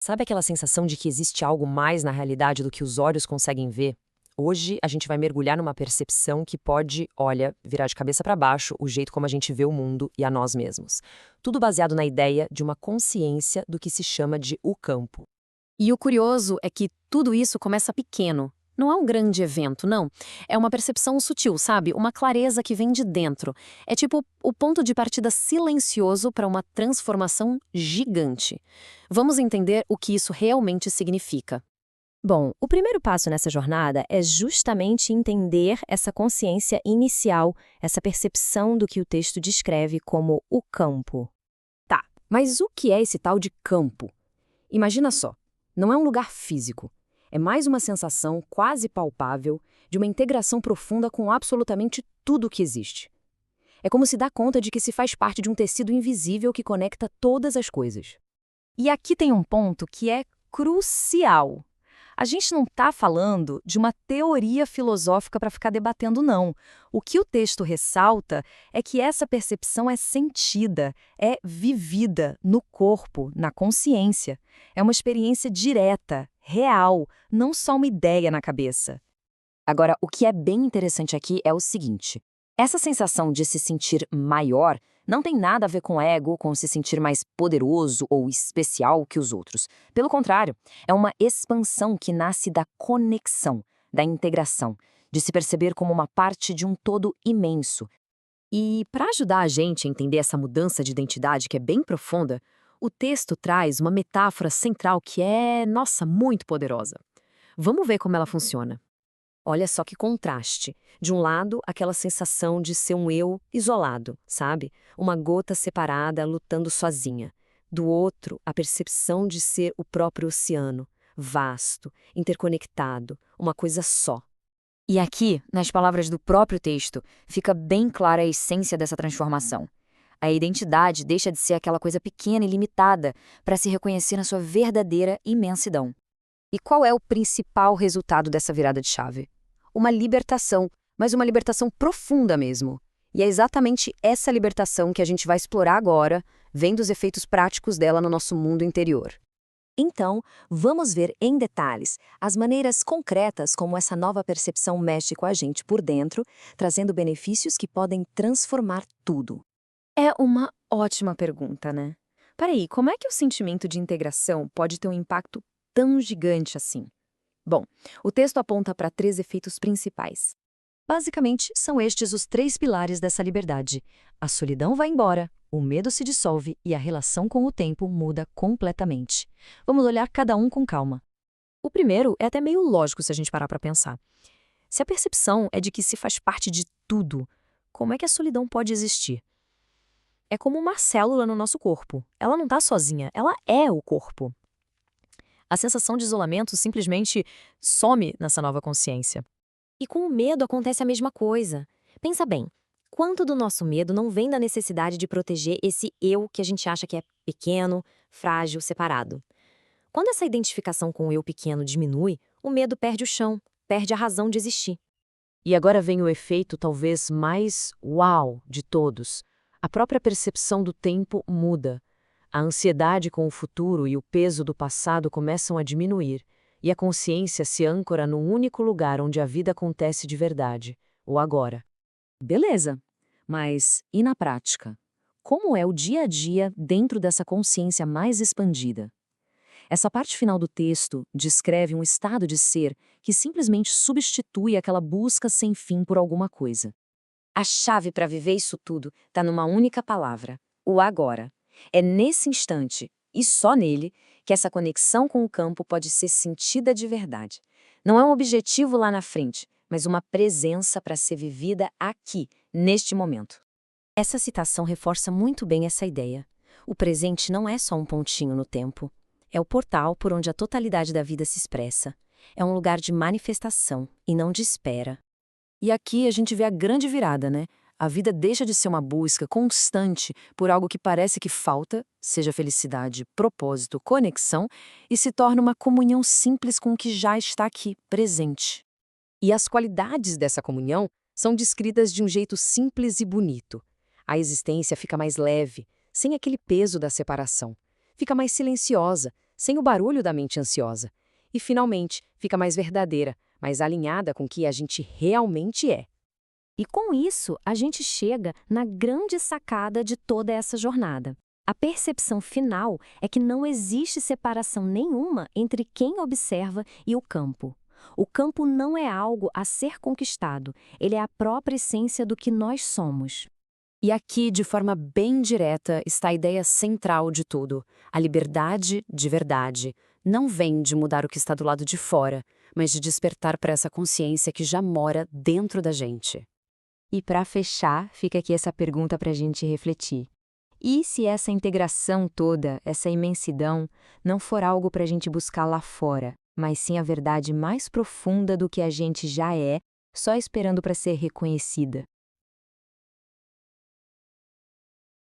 Sabe aquela sensação de que existe algo mais na realidade do que os olhos conseguem ver? Hoje a gente vai mergulhar numa percepção que pode, olha, virar de cabeça para baixo o jeito como a gente vê o mundo e a nós mesmos. Tudo baseado na ideia de uma consciência do que se chama de o campo. E o curioso é que tudo isso começa pequeno. Não é um grande evento, não. É uma percepção sutil, sabe? Uma clareza que vem de dentro. É tipo o ponto de partida silencioso para uma transformação gigante. Vamos entender o que isso realmente significa. Bom, o primeiro passo nessa jornada é justamente entender essa consciência inicial, essa percepção do que o texto descreve como o campo. Tá, mas o que é esse tal de campo? Imagina só, não é um lugar físico. É mais uma sensação quase palpável de uma integração profunda com absolutamente tudo que existe. É como se dá conta de que se faz parte de um tecido invisível que conecta todas as coisas. E aqui tem um ponto que é crucial. A gente não está falando de uma teoria filosófica para ficar debatendo, não. O que o texto ressalta é que essa percepção é sentida, é vivida no corpo, na consciência. É uma experiência direta, real, não só uma ideia na cabeça. Agora, o que é bem interessante aqui é o seguinte: essa sensação de se sentir maior não tem nada a ver com ego, com se sentir mais poderoso ou especial que os outros. Pelo contrário, é uma expansão que nasce da conexão, da integração, de se perceber como uma parte de um todo imenso. E para ajudar a gente a entender essa mudança de identidade que é bem profunda, o texto traz uma metáfora central que é, nossa, muito poderosa. Vamos ver como ela funciona. Olha só que contraste. De um lado, aquela sensação de ser um eu isolado, sabe? Uma gota separada lutando sozinha. Do outro, a percepção de ser o próprio oceano, vasto, interconectado, uma coisa só. E aqui, nas palavras do próprio texto, fica bem clara a essência dessa transformação. A identidade deixa de ser aquela coisa pequena e limitada para se reconhecer na sua verdadeira imensidão. E qual é o principal resultado dessa virada de chave? Uma libertação, mas uma libertação profunda mesmo. E é exatamente essa libertação que a gente vai explorar agora, vendo os efeitos práticos dela no nosso mundo interior. Então, vamos ver em detalhes as maneiras concretas como essa nova percepção mexe com a gente por dentro, trazendo benefícios que podem transformar tudo. É uma ótima pergunta, né? Peraí, como é que o sentimento de integração pode ter um impacto tão gigante assim? Bom, o texto aponta para 3 efeitos principais. Basicamente, são estes os 3 pilares dessa liberdade. A solidão vai embora, o medo se dissolve e a relação com o tempo muda completamente. Vamos olhar cada um com calma. O primeiro é até meio lógico se a gente parar para pensar. Se a percepção é de que se faz parte de tudo, como é que a solidão pode existir? É como uma célula no nosso corpo. Ela não está sozinha, ela é o corpo. A sensação de isolamento simplesmente some nessa nova consciência. E com o medo acontece a mesma coisa. Pensa bem, quanto do nosso medo não vem da necessidade de proteger esse eu que a gente acha que é pequeno, frágil, separado? Quando essa identificação com o eu pequeno diminui, o medo perde o chão, perde a razão de existir. E agora vem o efeito talvez mais uau de todos. A própria percepção do tempo muda. A ansiedade com o futuro e o peso do passado começam a diminuir, e a consciência se âncora no único lugar onde a vida acontece de verdade, o agora. Beleza, mas e na prática? Como é o dia a dia dentro dessa consciência mais expandida? Essa parte final do texto descreve um estado de ser que simplesmente substitui aquela busca sem fim por alguma coisa. A chave para viver isso tudo está numa única palavra: o agora. É nesse instante, e só nele, que essa conexão com o campo pode ser sentida de verdade. Não é um objetivo lá na frente, mas uma presença para ser vivida aqui, neste momento. Essa citação reforça muito bem essa ideia. O presente não é só um pontinho no tempo. É o portal por onde a totalidade da vida se expressa. É um lugar de manifestação e não de espera. E aqui a gente vê a grande virada, né? A vida deixa de ser uma busca constante por algo que parece que falta, seja felicidade, propósito, conexão, e se torna uma comunhão simples com o que já está aqui, presente. E as qualidades dessa comunhão são descritas de um jeito simples e bonito. A existência fica mais leve, sem aquele peso da separação. Fica mais silenciosa, sem o barulho da mente ansiosa. E, finalmente, fica mais verdadeira, mais alinhada com o que a gente realmente é. E com isso, a gente chega na grande sacada de toda essa jornada. A percepção final é que não existe separação nenhuma entre quem observa e o campo. O campo não é algo a ser conquistado, ele é a própria essência do que nós somos. E aqui, de forma bem direta, está a ideia central de tudo. A liberdade de verdade não vem de mudar o que está do lado de fora, mas de despertar para essa consciência que já mora dentro da gente. E para fechar, fica aqui essa pergunta para a gente refletir. E se essa integração toda, essa imensidão, não for algo para a gente buscar lá fora, mas sim a verdade mais profunda do que a gente já é, só esperando para ser reconhecida?